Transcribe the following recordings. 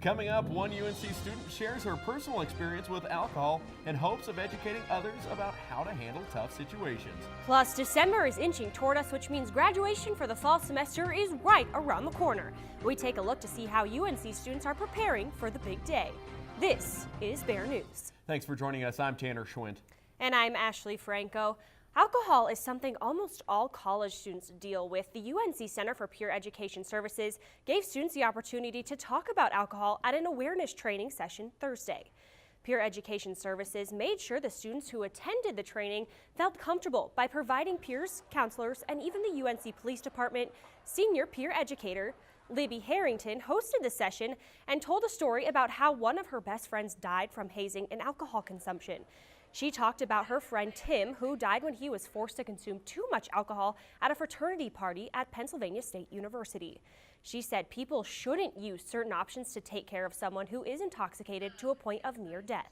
Coming up, one UNC student shares her personal experience with alcohol in hopes of educating others about how to handle tough situations. Plus, December is inching toward us, which means graduation for the fall semester is right around the corner. We take a look to see how UNC students are preparing for the big day. This is Bear News. Thanks for joining us. I'm Tanner Schwint. And I'm Ashley Franco. Alcohol is something almost all college students deal with. The UNC Center for Peer Education Services gave students the opportunity to talk about alcohol at an awareness training session Thursday. Peer Education Services made sure the students who attended the training felt comfortable by providing peers, counselors, and even the UNC Police Department senior peer educator Libby Harrington hosted the session and told a story about how one of her best friends died from hazing and alcohol consumption. She talked about her friend Tim, who died when he was forced to consume too much alcohol at a fraternity party at Pennsylvania State University. She said people shouldn't use certain options to take care of someone who is intoxicated to a point of near death.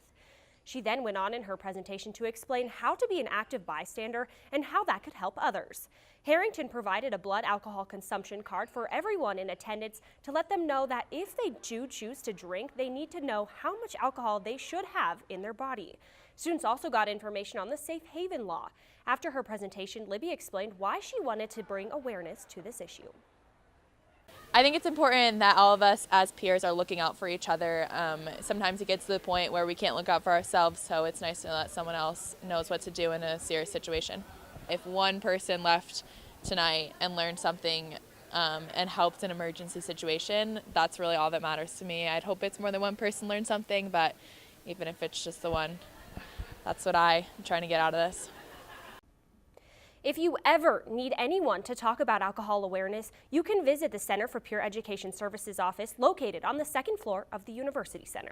She then went on in her presentation to explain how to be an active bystander and how that could help others. Harrington provided a blood alcohol consumption card for everyone in attendance to let them know that if they do choose to drink, they need to know how much alcohol they should have in their body. Students also got information on the Safe Haven law. After her presentation, Libby explained why she wanted to bring awareness to this issue. I think it's important that all of us as peers are looking out for each other. Sometimes it gets to the point where we can't look out for ourselves, so it's nice to know that someone else knows what to do in a serious situation. If one person left tonight and learned something and helped an emergency situation, that's really all that matters to me. I'd hope it's more than one person learned something, but even if it's just the one, that's what I'm trying to get out of this. If you ever need anyone to talk about alcohol awareness, you can visit the Center for Peer Education Services office located on the second floor of the University Center.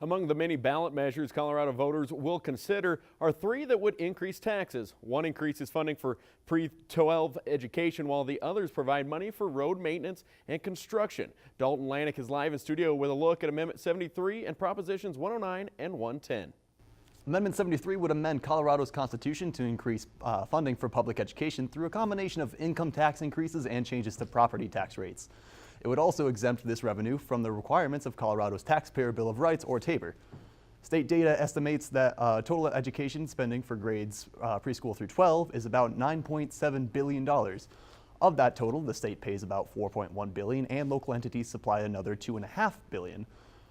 Among the many ballot measures Colorado voters will consider are three that would increase taxes. One increases funding for pre-12 education, while the others provide money for road maintenance and construction. Dalton Lanik is live in studio with a look at Amendment 73 and Propositions 109 and 110. Amendment 73 would amend Colorado's Constitution to increase funding for public education through a combination of income tax increases and changes to property tax rates. It would also exempt this revenue from the requirements of Colorado's Taxpayer Bill of Rights, or TABOR. State data estimates that total education spending for grades preschool through 12 is about $9.7 billion. Of that total, the state pays about $4.1 billion and local entities supply another $2.5 billion.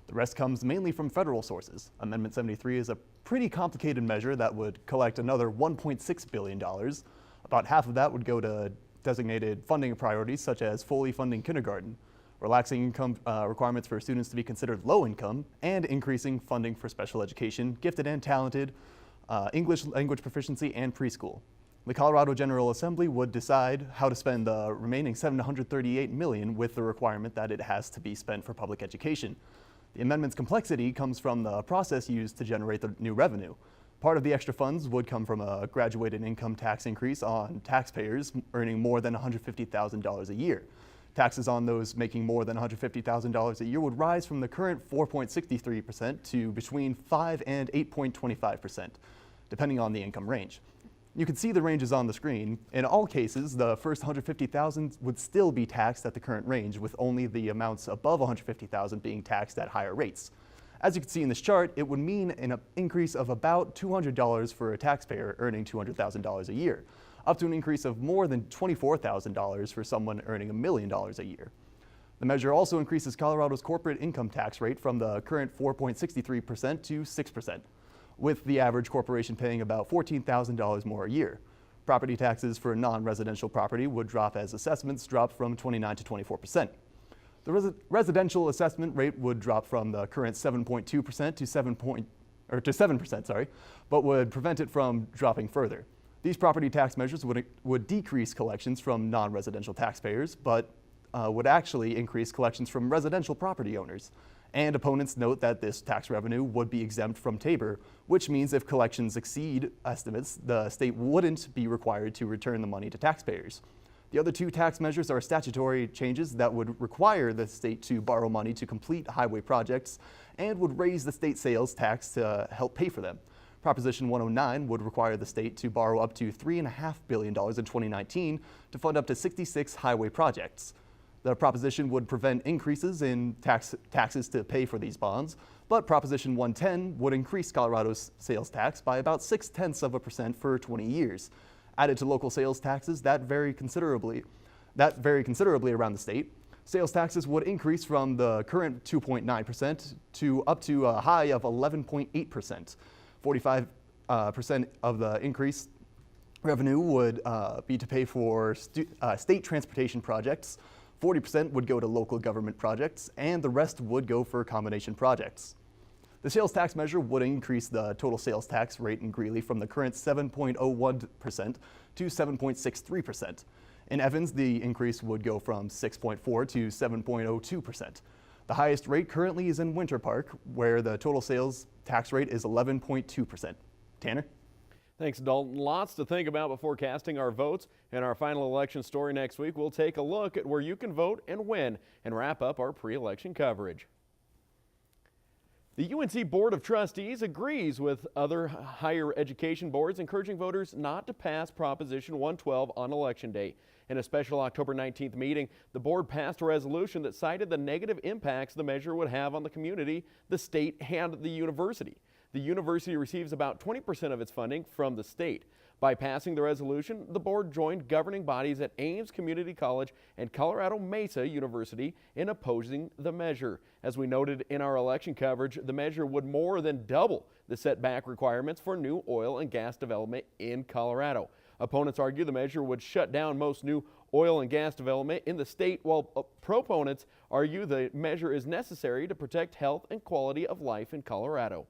The rest comes mainly from federal sources. Amendment 73 is a pretty complicated measure that would collect another $1.6 billion. About half of that would go to designated funding priorities, such as fully funding kindergarten, relaxing income requirements for students to be considered low income, and increasing funding for special education, gifted and talented, English language proficiency, and preschool. The Colorado General Assembly would decide how to spend the remaining $738 million with the requirement that it has to be spent for public education. The amendment's complexity comes from the process used to generate the new revenue. Part of the extra funds would come from a graduated income tax increase on taxpayers earning more than $150,000 a year. Taxes on those making more than $150,000 a year would rise from the current 4.63% to between 5 and 8.25%, depending on the income range. You can see the ranges on the screen. In all cases, the first $150,000 would still be taxed at the current range, with only the amounts above $150,000 being taxed at higher rates. As you can see in this chart, it would mean an increase of about $200 for a taxpayer earning $200,000 a year, up to an increase of more than $24,000 for someone earning $1 million a year. The measure also increases Colorado's corporate income tax rate from the current 4.63% to 6%. With the average corporation paying about $14,000 more a year. Property taxes for non-residential property would drop as assessments drop from 29 to 24%. The residential assessment rate would drop from the current 7.2% to 7%, but would prevent it from dropping further. These property tax measures would decrease collections from non-residential taxpayers, but would actually increase collections from residential property owners. And opponents note that this tax revenue would be exempt from TABOR, which means if collections exceed estimates, the state wouldn't be required to return the money to taxpayers. The other two tax measures are statutory changes that would require the state to borrow money to complete highway projects and would raise the state sales tax to help pay for them. Proposition 109 would require the state to borrow up to $3.5 billion in 2019 to fund up to 66 highway projects. The proposition would prevent increases in taxes to pay for these bonds, but Proposition 110 would increase Colorado's sales tax by about 0.6% for 20 years. Added to local sales taxes that vary considerably around the state. Sales taxes would increase from the current 2.9% to up to a high of 11.8%. 45% of the increased revenue would be to pay for state transportation projects. 40% would go to local government projects, and the rest would go for combination projects. The sales tax measure would increase the total sales tax rate in Greeley from the current 7.01% to 7.63%. In Evans, the increase would go from 6.4 to 7.02%. The highest rate currently is in Winter Park, where the total sales tax rate is 11.2%. Tanner? Thanks, Dalton. Lots to think about before casting our votes. In our final election story next week, we'll take a look at where you can vote and when, and wrap up our pre-election coverage. The UNC Board of Trustees agrees with other higher education boards, encouraging voters not to pass Proposition 112 on Election Day. In a special October 19th meeting, the board passed a resolution that cited the negative impacts the measure would have on the community, the state, and the university. The university receives about 20% of its funding from the state. By passing the resolution, the board joined governing bodies at Ames Community College and Colorado Mesa University in opposing the measure. As we noted in our election coverage, the measure would more than double the setback requirements for new oil and gas development in Colorado. Opponents argue the measure would shut down most new oil and gas development in the state, while proponents argue the measure is necessary to protect health and quality of life in Colorado.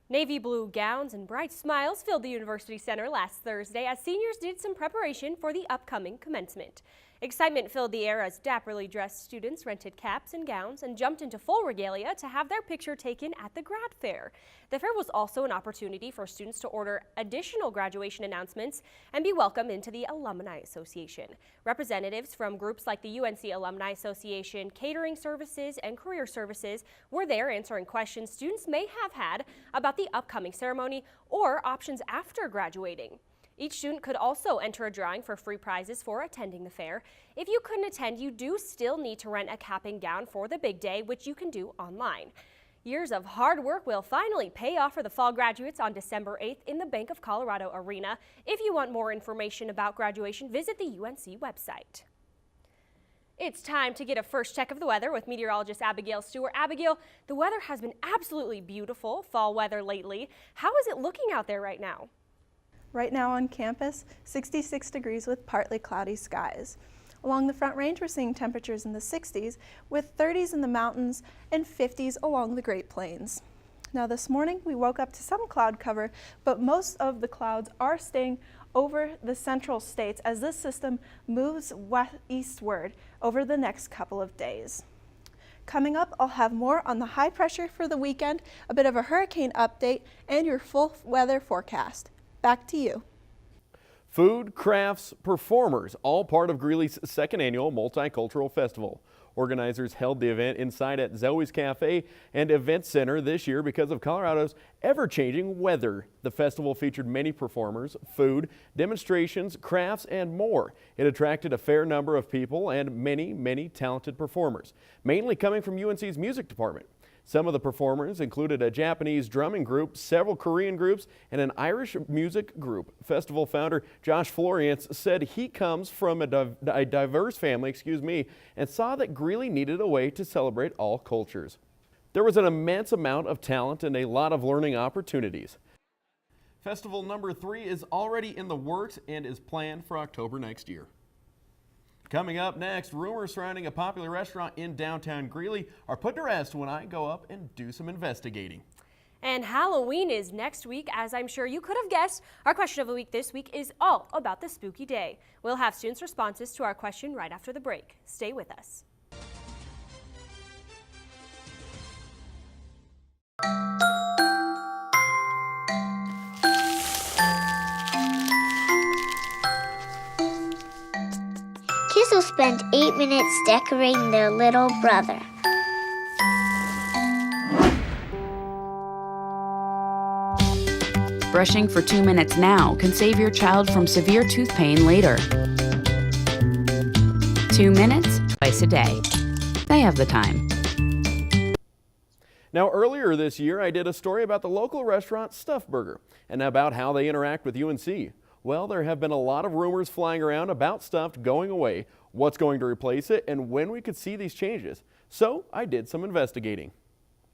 Navy blue gowns and bright smiles filled the University Center last Thursday as seniors did some preparation for the upcoming commencement. Excitement filled the air as dapperly dressed students rented caps and gowns and jumped into full regalia to have their picture taken at the grad fair. The fair was also an opportunity for students to order additional graduation announcements and be welcomed into the Alumni Association. Representatives from groups like the UNC Alumni Association, Catering Services, and Career Services were there answering questions students may have had about the upcoming ceremony or options after graduating. Each student could also enter a drawing for free prizes for attending the fair. If you couldn't attend, you do still need to rent a cap and gown for the big day, which you can do online. Years of hard work will finally pay off for the fall graduates on December 8th in the Bank of Colorado Arena. If you want more information about graduation, visit the UNC website. It's time to get a first check of the weather with meteorologist Abigail Stewart. Abigail, the weather has been absolutely beautiful, fall weather lately. How is it looking out there right now? Right now on campus, 66 degrees with partly cloudy skies. Along the Front Range, we're seeing temperatures in the 60s with 30s in the mountains and 50s along the Great Plains. Now this morning we woke up to some cloud cover, but most of the clouds are staying over the central states as this system moves eastward over the next couple of days. Coming up, I'll have more on the high pressure for the weekend, a bit of a hurricane update, and your full weather forecast. Back to you. Food, crafts, performers, all part of Greeley's second annual Multicultural Festival. Organizers held the event inside at Zoe's Cafe and Event Center this year because of Colorado's ever-changing weather. The festival featured many performers, food, demonstrations, crafts, and more. It attracted a fair number of people and many talented performers, mainly coming from UNC's music department. Some of the performers included a Japanese drumming group, several Korean groups, and an Irish music group. Festival founder Josh Floriance said he comes from a diverse family, and saw that Greeley needed a way to celebrate all cultures. There was an immense amount of talent and a lot of learning opportunities. Festival number 3 is already in the works and is planned for October next year. Coming up next, rumors surrounding a popular restaurant in downtown Greeley are put to rest when I go up and do some investigating. And Halloween is next week, as I'm sure you could have guessed. Our question of the week this week is all about the spooky day. We'll have students' responses to our question right after the break. Stay with us. Kids will spend 8 minutes decorating their little brother. Brushing for 2 minutes now can save your child from severe tooth pain later. 2 minutes, Twice a day. They have the time. Now, earlier this year, I did a story about the local restaurant Stuffed Burger and about how they interact with UNC. Well, there have been a lot of rumors flying around about Stuffed going away, what's going to replace it, and when we could see these changes. So I did some investigating.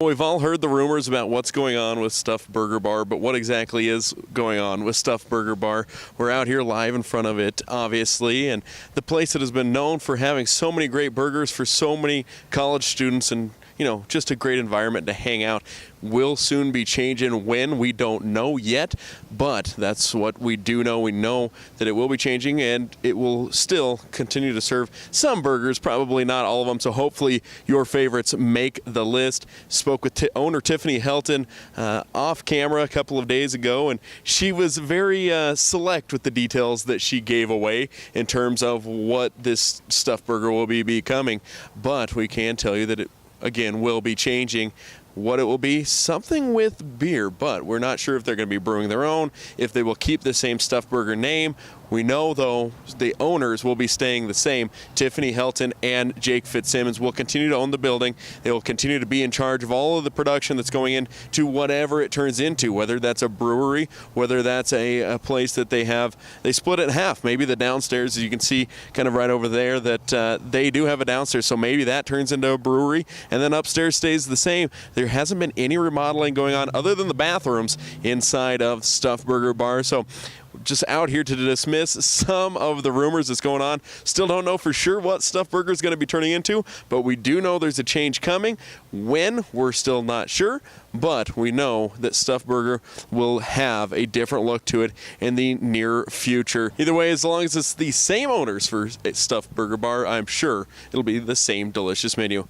We've all heard the rumors about what's going on with Stuffed Burger Bar, but what exactly is going on with Stuffed Burger Bar? We're out here live in front of it, obviously, and the place that has been known for having so many great burgers for so many college students and, you know, just a great environment to hang out will soon be changing. When, we don't know yet, but that's what we do know. We know that it will be changing, and it will still continue to serve some burgers, probably not all of them, so hopefully your favorites make the list. Spoke with owner Tiffany Helton off camera a couple of days ago, and she was very select with the details that she gave away in terms of what this Stuffed Burger will be becoming, but we can tell you that it, again, will be changing. What it will be, something with beer, but we're not sure if they're going to be brewing their own, if they will keep the same Stuffed Burger name. We know, though, the owners will be staying the same. Tiffany Helton and Jake Fitzsimmons will continue to own the building. They will continue to be in charge of all of the production that's going into whatever it turns into, whether that's a brewery, whether that's a place that they split it in half. Maybe the downstairs, as you can see kind of right over there, that they do have a downstairs, so maybe that turns into a brewery, and then upstairs stays the same. There hasn't been any remodeling going on other than the bathrooms inside of Stuffed Burger Bar. So just out here to dismiss some of the rumors that's going on. Still don't know for sure what Stuffed Burger is going to be turning into, but we do know there's a change coming. When, we're still not sure, but we know that Stuffed Burger will have a different look to it in the near future. Either way, as long as it's the same owners for Stuffed Burger Bar, I'm sure it'll be the same delicious menu.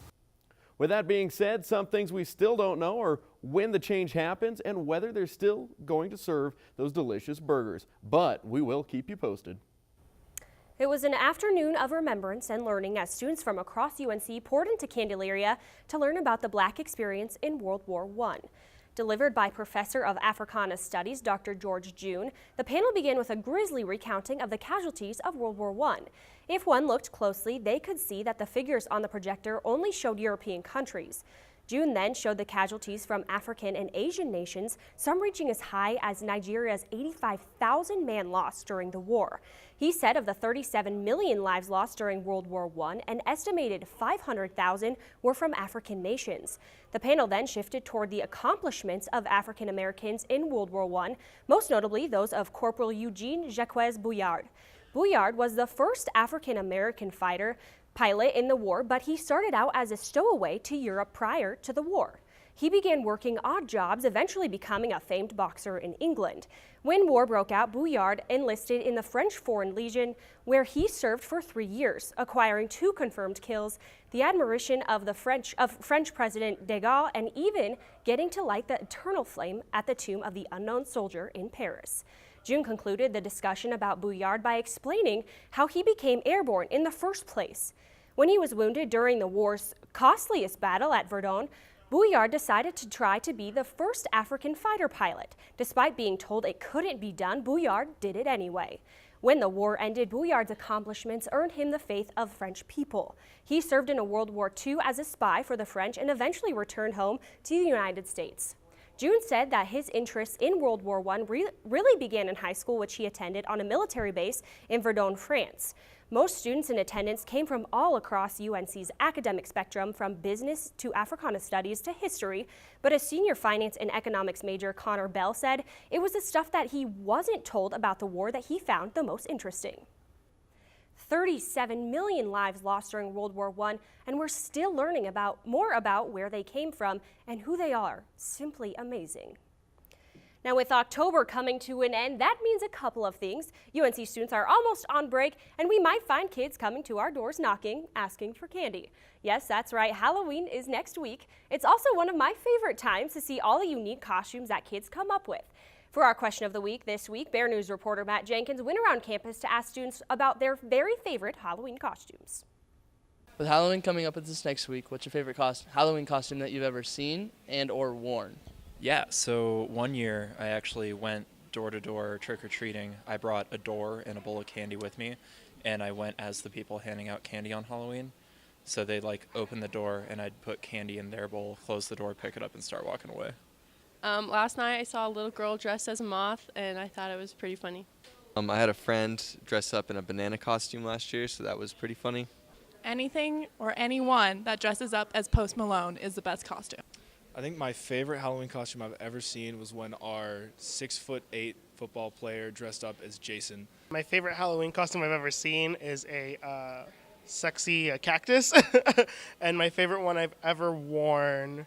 With that being said, some things we still don't know are when the change happens and whether they're still going to serve those delicious burgers. But we will keep you posted. It was an afternoon of remembrance and learning as students from across UNC poured into Candelaria to learn about the Black experience in World War I. Delivered by Professor of Africana Studies Dr. George June, the panel began with a grisly recounting of the casualties of World War I. If one looked closely, they could see that the figures on the projector only showed European countries. June then showed the casualties from African and Asian nations, some reaching as high as Nigeria's 85,000 man loss during the war. He said of the 37 million lives lost during World War I, an estimated 500,000 were from African nations. The panel then shifted toward the accomplishments of African Americans in World War I, most notably those of Corporal Eugene Jacques Bouillard. Bouillard was the first African American pilot in the war, but he started out as a stowaway to Europe prior to the war. He began working odd jobs, eventually becoming a famed boxer in England. When war broke out, Bouillard enlisted in the French Foreign Legion, where he served for 3 years, acquiring 2 confirmed kills, the admiration of French President de Gaulle, and even getting to light the eternal flame at the tomb of the unknown soldier in Paris. June concluded the discussion about Bouillard by explaining how he became airborne in the first place. When he was wounded during the war's costliest battle at Verdun, Bouillard decided to try to be the first African fighter pilot. Despite being told it couldn't be done, Bouillard did it anyway. When the war ended, Bouillard's accomplishments earned him the faith of French people. He served in World War II as a spy for the French and eventually returned home to the United States. June said that his interest in World War I really began in high school, which he attended on a military base in Verdun, France. Most students in attendance came from all across UNC's academic spectrum, from business to Africana studies to history, but a senior finance and economics major, Connor Bell, said it was the stuff that he wasn't told about the war that he found the most interesting. 37 million lives lost during World War I, and we're still learning more about where they came from and who they are. Simply amazing. Now, with October coming to an end, that means a couple of things. UNC students are almost on break, and we might find kids coming to our doors knocking, asking for candy. Yes, that's right, Halloween is next week. It's also one of my favorite times to see all the unique costumes that kids come up with. For our question of the week this week, Bear News reporter Matt Jenkins went around campus to ask students about their very favorite Halloween costumes. With Halloween coming up this next week, what's your favorite Halloween costume that you've ever seen and or worn? Yeah, so one year I actually went door-to-door trick-or-treating. I brought a door and a bowl of candy with me, and I went as the people handing out candy on Halloween. So they'd like open the door and I'd put candy in their bowl, close the door, pick it up and start walking away. Last night I saw a little girl dressed as a moth and I thought it was pretty funny. I had a friend dress up in a banana costume last year, so that was pretty funny. Anything or anyone that dresses up as Post Malone is the best costume. I think my favorite Halloween costume I've ever seen was when our 6'8" football player dressed up as Jason. My favorite Halloween costume I've ever seen is a sexy cactus. And my favorite one I've ever worn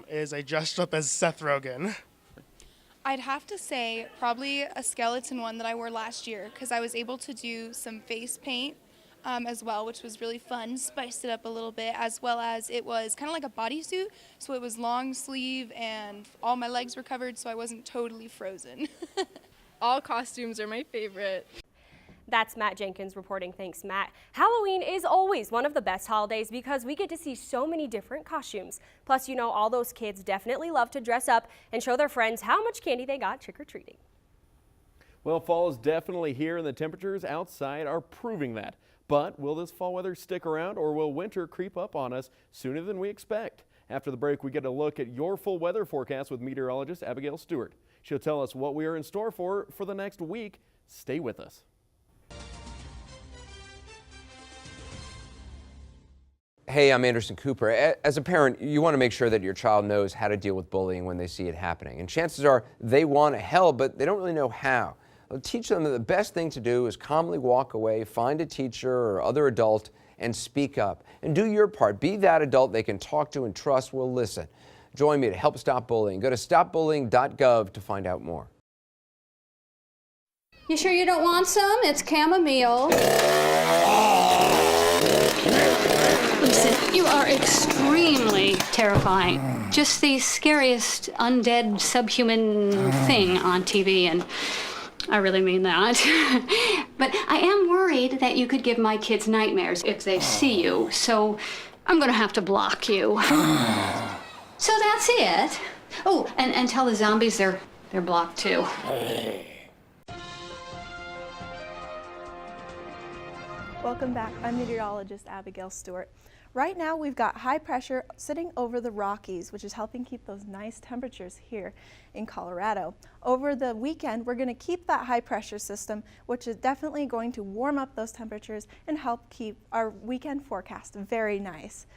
is I dressed up as Seth Rogen. I'd have to say probably a skeleton one that I wore last year because I was able to do some face paint as well, which was really fun, spiced it up a little bit, as well as it was kind of like a bodysuit, so it was long sleeve and all my legs were covered so I wasn't totally frozen. All costumes are my favorite. That's Matt Jenkins reporting. Thanks, Matt. Halloween is always one of the best holidays because we get to see so many different costumes. Plus, you know, all those kids definitely love to dress up and show their friends how much candy they got trick-or-treating. Well, fall is definitely here and the temperatures outside are proving that. But will this fall weather stick around or will winter creep up on us sooner than we expect? After the break, we get a look at your full weather forecast with meteorologist Abigail Stewart. She'll tell us what we are in store for the next week. Stay with us. Hey, I'm Anderson Cooper. As a parent, you want to make sure that your child knows how to deal with bullying when they see it happening. And chances are they want to help, but they don't really know how. Well, teach them that the best thing to do is calmly walk away, find a teacher or other adult, and speak up. And do your part. Be that adult they can talk to and trust will listen. Join me to help stop bullying. Go to stopbullying.gov to find out more. You sure you don't want some? It's chamomile. Listen, you are extremely terrifying. Just the scariest undead subhuman thing on TV, and I really mean that. But I am worried that you could give my kids nightmares if they see you, so I'm gonna have to block you. So that's it. Oh, and tell the zombies they're blocked too. Welcome back. I'm meteorologist Abigail Stewart. Right now we've got high pressure sitting over the Rockies, which is helping keep those nice temperatures here in Colorado. Over the weekend, we're going to keep that high pressure system, which is definitely going to warm up those temperatures and help keep our weekend forecast very nice.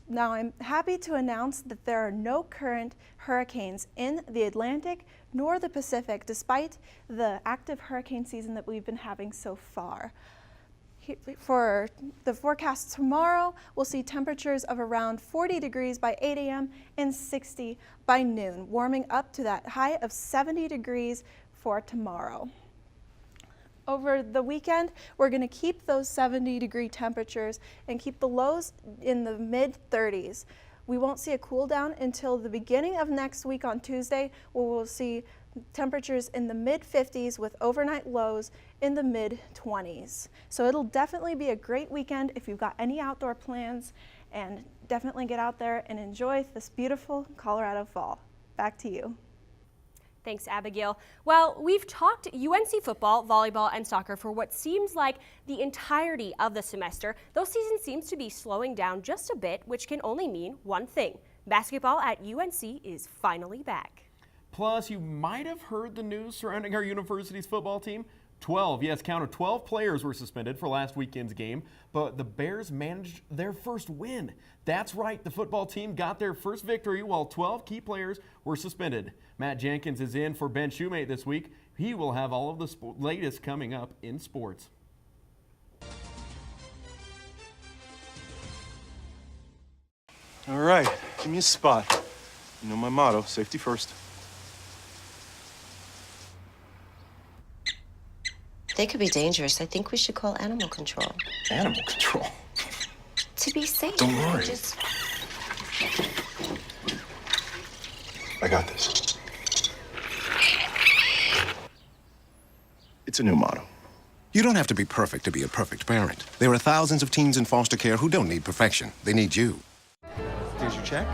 Now, I'm happy to announce that there are no current hurricanes in the Atlantic nor the Pacific, despite the active hurricane season that we've been having so far. For the forecast tomorrow, we'll see temperatures of around 40 degrees by 8 a.m. and 60 by noon, warming up to that high of 70 degrees for tomorrow. Over the weekend, we're going to keep those 70-degree temperatures and keep the lows in the mid-30s. We won't see a cool down until the beginning of next week on Tuesday, where we'll see temperatures in the mid-50s with overnight lows in the mid-20s. So it'll definitely be a great weekend if you've got any outdoor plans, and definitely get out there and enjoy this beautiful Colorado fall. Back to you. Thanks, Abigail. Well, we've talked UNC football, volleyball, and soccer for what seems like the entirety of the semester. Those season seems to be slowing down just a bit, which can only mean one thing. Basketball at UNC is finally back. Plus, you might have heard the news surrounding our university's football team. 12 players were suspended for last weekend's game, but the Bears managed their first win. That's right, the football team got their first victory while 12 key players were suspended. Matt Jenkins is in for Ben Shoemate this week. He will have all of the latest coming up in sports. All right, give me a spot. You know my motto, safety first. They could be dangerous. I think we should call animal control. Animal control? To be safe. Don't worry. I got this. It's a new motto. You don't have to be perfect to be a perfect parent. There are thousands of teens in foster care who don't need perfection. They need you. Here's your check.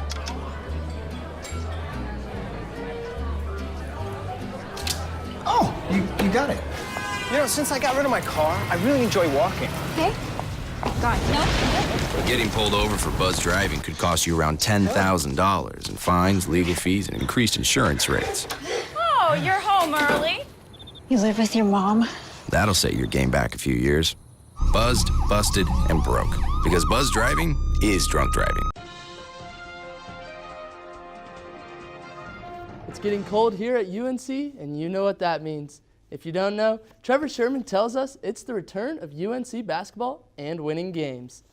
Oh, you got it. You know, since I got rid of my car, I really enjoy walking. Okay. Getting pulled over for buzz driving could cost you around $10,000 in fines, legal fees, and increased insurance rates. Oh, you're home early. You live with your mom? That'll set your game back a few years. Buzzed, busted, and broke. Because buzz driving is drunk driving. It's getting cold here at UNC, and you know what that means. If you don't know, Trevor Sherman tells us it's the return of UNC basketball and winning games.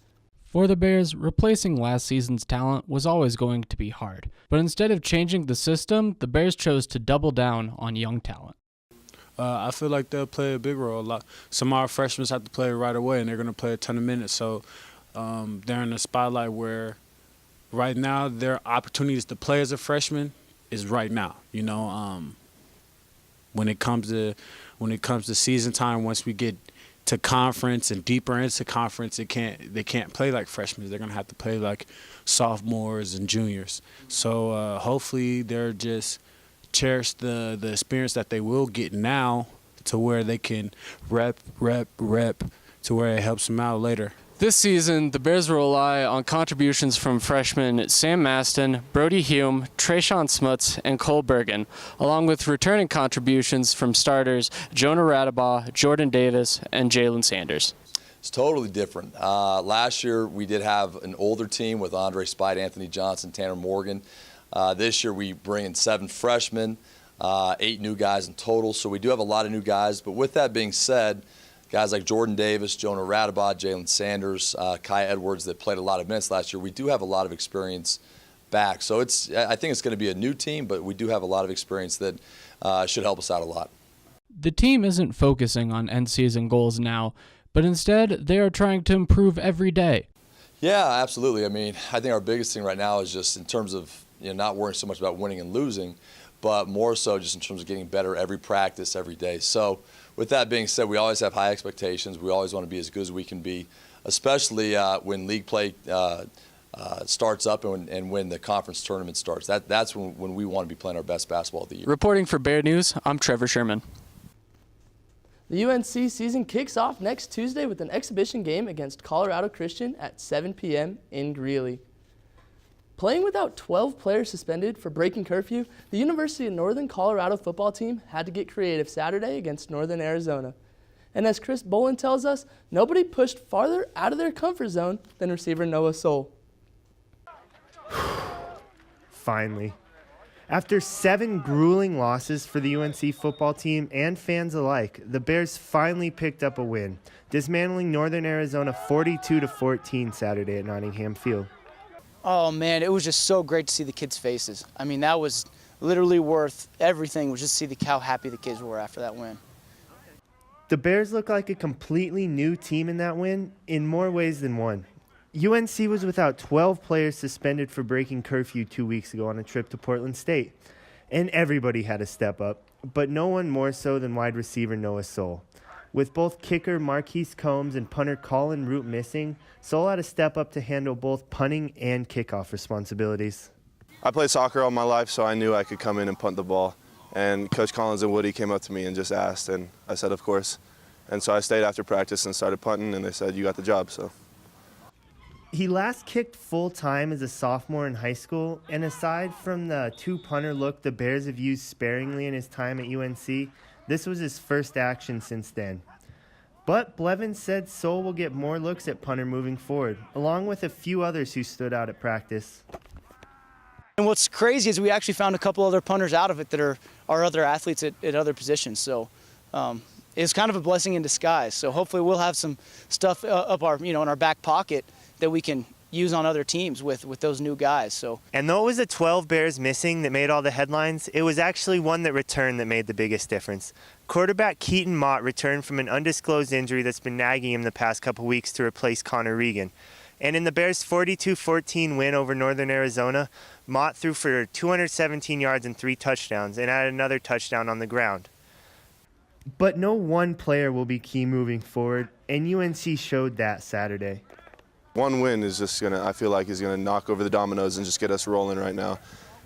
For the Bears, replacing last season's talent was always going to be hard. But instead of changing the system, the Bears chose to double down on young talent. I feel like they'll play a big role. Some of our freshmen have to play right away, and they're going to play a ton of minutes. So they're in a spotlight where right now their opportunities to play as a freshman is right now. You know, when it comes to season time, once we get to conference and deeper into conference, they can't play like freshmen. They're going to have to play like sophomores and juniors. So hopefully they're just cherish the experience that they will get now to where they can rep to where it helps them out later. This season, the Bears will rely on contributions from freshmen Sam Maston, Brody Hume, Trayshawn Smuts, and Cole Bergen, along with returning contributions from starters Jonah Radabaugh, Jordan Davis, and Jalen Sanders. It's totally different. Last year, we did have an older team with Andre Spite, Anthony Johnson, Tanner Morgan. This year, we bring in 7 freshmen, 8 new guys in total. So we do have a lot of new guys. But with that being said, guys like Jordan Davis, Jonah Radabaugh, Jalen Sanders, Kai Edwards that played a lot of minutes last year, we do have a lot of experience back. So I think it's going to be a new team, but we do have a lot of experience that should help us out a lot. The team isn't focusing on end-season goals now, but instead they are trying to improve every day. Yeah, absolutely. I mean, I think our biggest thing right now is just in terms of not worrying so much about winning and losing, but more so just in terms of getting better every practice, every day. So with that being said, we always have high expectations. We always want to be as good as we can be, especially when league play starts up and when the conference tournament starts. That's when we want to be playing our best basketball of the year. Reporting for Bear News, I'm Trevor Sherman. The UNC season kicks off next Tuesday with an exhibition game against Colorado Christian at 7 p.m. in Greeley. Playing without 12 players suspended for breaking curfew, the University of Northern Colorado football team had to get creative Saturday against Northern Arizona. And as Chris Bolin tells us, nobody pushed farther out of their comfort zone than receiver Noah Soule. Finally. After 7 grueling losses for the UNC football team and fans alike, the Bears finally picked up a win, dismantling Northern Arizona 42-14 Saturday at Nottingham Field. Oh man, it was just so great to see the kids' faces. I mean, that was literally worth everything, was just to see how happy the kids were after that win. The Bears look like a completely new team in that win in more ways than one. UNC was without 12 players suspended for breaking curfew 2 weeks ago on a trip to Portland State. And everybody had to step up, but no one more so than wide receiver Noah Soule. With both kicker Marquise Combs and punter Colin Root missing, Soule had to step up to handle both punting and kickoff responsibilities. I played soccer all my life, so I knew I could come in and punt the ball. And Coach Collins and Woody came up to me and just asked, and I said, of course. And so I stayed after practice and started punting, and they said, you got the job. So. He last kicked full-time as a sophomore in high school, and aside from the 2-punter look the Bears have used sparingly in his time at UNC, this was his first action since then. But Blevins said Soule will get more looks at punter moving forward, along with a few others who stood out at practice. And what's crazy is we actually found a couple other punters out of it that are other athletes at other positions. So it's kind of a blessing in disguise. So hopefully we'll have some stuff up our, in our back pocket that we can use on other teams with those new guys. So. And though it was the 12 Bears missing that made all the headlines, it was actually one that returned that made the biggest difference. Quarterback Keaton Mott returned from an undisclosed injury that's been nagging him the past couple weeks to replace Connor Regan. And in the Bears' 42-14 win over Northern Arizona, Mott threw for 217 yards and 3 touchdowns and added another touchdown on the ground. But no one player will be key moving forward, and UNC showed that Saturday. One win is just I feel like is gonna knock over the dominoes and just get us rolling right now.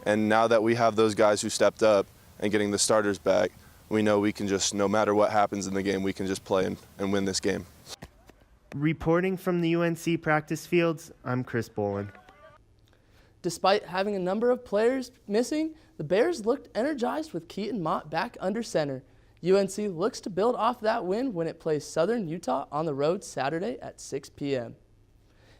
And now that we have those guys who stepped up and getting the starters back, we know we can just, no matter what happens in the game, we can just play and win this game. Reporting from the UNC practice fields, I'm Chris Bolin. Despite having a number of players missing, the Bears looked energized with Keaton Mott back under center. UNC looks to build off that win when it plays Southern Utah on the road Saturday at 6 p.m.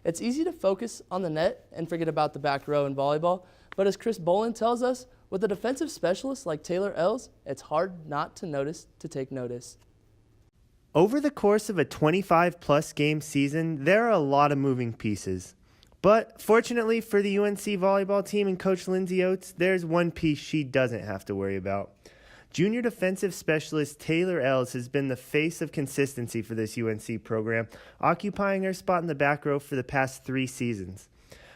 It's easy to focus on the net and forget about the back row in volleyball, but as Chris Bolin tells us, with a defensive specialist like Taylor Ells, it's hard not to take notice. Over the course of a 25-plus game season, there are a lot of moving pieces. But fortunately for the UNC volleyball team and Coach Lindsay Oates, there's one piece she doesn't have to worry about. Junior defensive specialist Taylor Ells has been the face of consistency for this UNC program, occupying her spot in the back row for the past 3 seasons.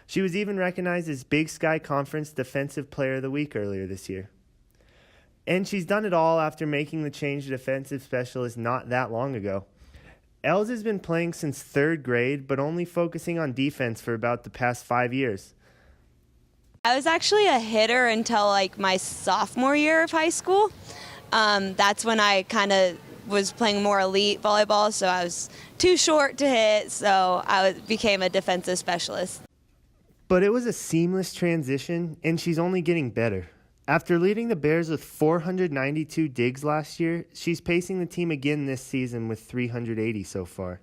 She was even recognized as Big Sky Conference Defensive Player of the Week earlier this year. And she's done it all after making the change to defensive specialist not that long ago. Ells has been playing since 3rd grade, but only focusing on defense for about the past 5 years. I was actually a hitter until like my sophomore year of high school. That's when I kind of was playing more elite volleyball, so I was too short to hit, so I became a defensive specialist. But it was a seamless transition, and she's only getting better. After leading the Bears with 492 digs last year, she's pacing the team again this season with 380 so far.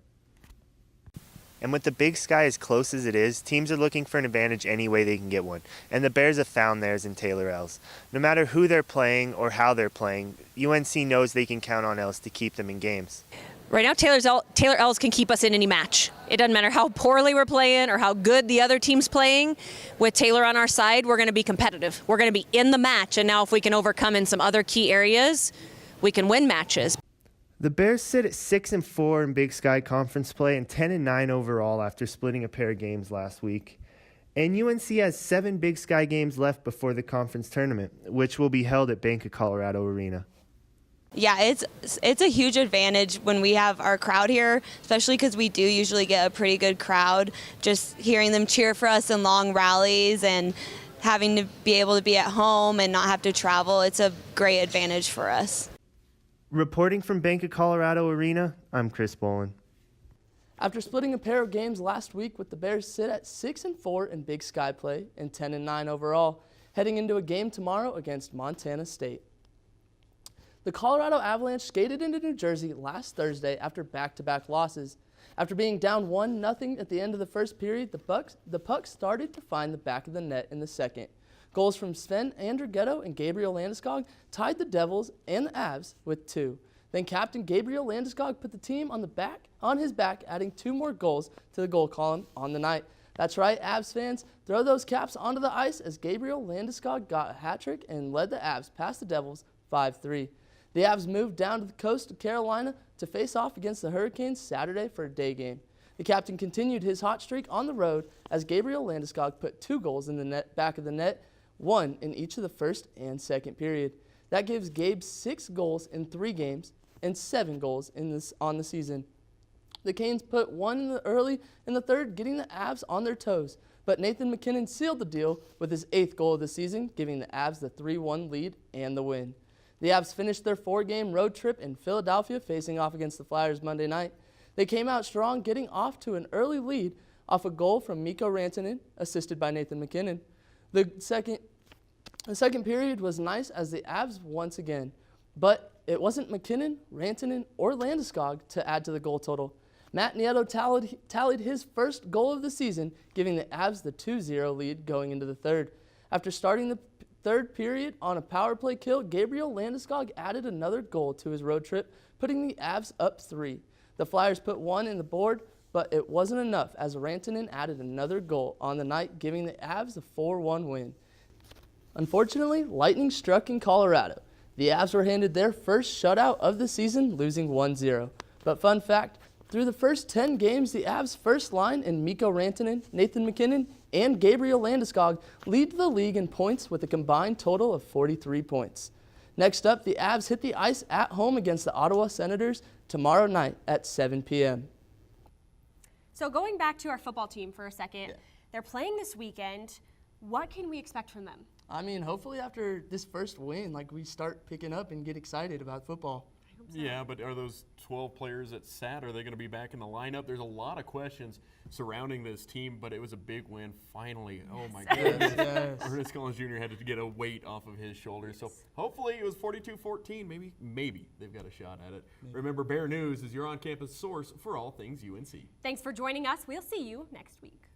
And with the Big Sky as close as it is, teams are looking for an advantage any way they can get one. And the Bears have found theirs in Taylor Ells. No matter who they're playing or how they're playing, UNC knows they can count on Ells to keep them in games. Right now, Taylor Ells can keep us in any match. It doesn't matter how poorly we're playing or how good the other team's playing. With Taylor on our side, we're going to be competitive. We're going to be in the match, and now if we can overcome in some other key areas, we can win matches. The Bears sit at 6-4 in Big Sky Conference play and 10-9 overall after splitting a pair of games last week. And UNC has 7 Big Sky games left before the conference tournament, which will be held at Bank of Colorado Arena. Yeah, it's a huge advantage when we have our crowd here, especially because we do usually get a pretty good crowd. Just hearing them cheer for us in long rallies and having to be able to be at home and not have to travel, it's a great advantage for us. Reporting from Bank of Colorado Arena, I'm Chris Bolin. After splitting a pair of games last week, with the Bears sit at 6-4 in Big Sky play and 10-9 overall, heading into a game tomorrow against Montana State. The Colorado Avalanche skated into New Jersey last Thursday after back-to-back losses. After being down 1-0 at the end of the first period, the puck started to find the back of the net in the second. Goals from Sven Andrighetto and Gabriel Landeskog tied the Devils and the Avs with 2. Then captain Gabriel Landeskog put the team on his back, adding 2 more goals to the goal column on the night. That's right, Avs fans, throw those caps onto the ice as Gabriel Landeskog got a hat trick and led the Avs past the Devils 5-3. The Avs moved down to the coast of Carolina to face off against the Hurricanes Saturday for a day game. The captain continued his hot streak on the road as Gabriel Landeskog put 2 goals in the back of the net, 1 in each of the first and second period. That gives Gabe 6 goals in 3 games and 7 goals on the season. The Canes put 1 early in the third, getting the Avs on their toes. But Nathan MacKinnon sealed the deal with his 8th goal of the season, giving the Avs the 3-1 lead and the win. The Avs finished their 4-game road trip in Philadelphia, facing off against the Flyers Monday night. They came out strong, getting off to an early lead off a goal from Mikko Rantanen, assisted by Nathan MacKinnon. The second period was nice as the Avs once again, but it wasn't MacKinnon, Rantanen, or Landeskog to add to the goal total. Matt Nieto tallied his first goal of the season, giving the Avs the 2-0 lead going into the third. After starting the third period on a power play kill, Gabriel Landeskog added another goal to his road trip, putting the Avs up 3. The Flyers put 1 in the board, but it wasn't enough as Rantanen added another goal on the night, giving the Avs a 4-1 win. Unfortunately, lightning struck in Colorado. The Avs were handed their first shutout of the season, losing 1-0. But fun fact, through the first 10 games, the Avs' first line in Mikko Rantanen, Nathan MacKinnon, and Gabriel Landeskog lead the league in points with a combined total of 43 points. Next up, the Avs hit the ice at home against the Ottawa Senators tomorrow night at 7 p.m. So going back to our football team for a second, they're playing this weekend. What can we expect from them? I mean, hopefully after this first win, we start picking up and get excited about football. hope so. Yeah, but are those 12 players that sat, are they going to be back in the lineup? There's a lot of questions surrounding this team, but it was a big win finally. Oh my goodness. Ernest Collins Jr. had to get a weight off of his shoulders. So hopefully it was 42-14. Maybe they've got a shot at it. Remember, Bear News is your on-campus source for all things UNC. Thanks for joining us. We'll see you next week.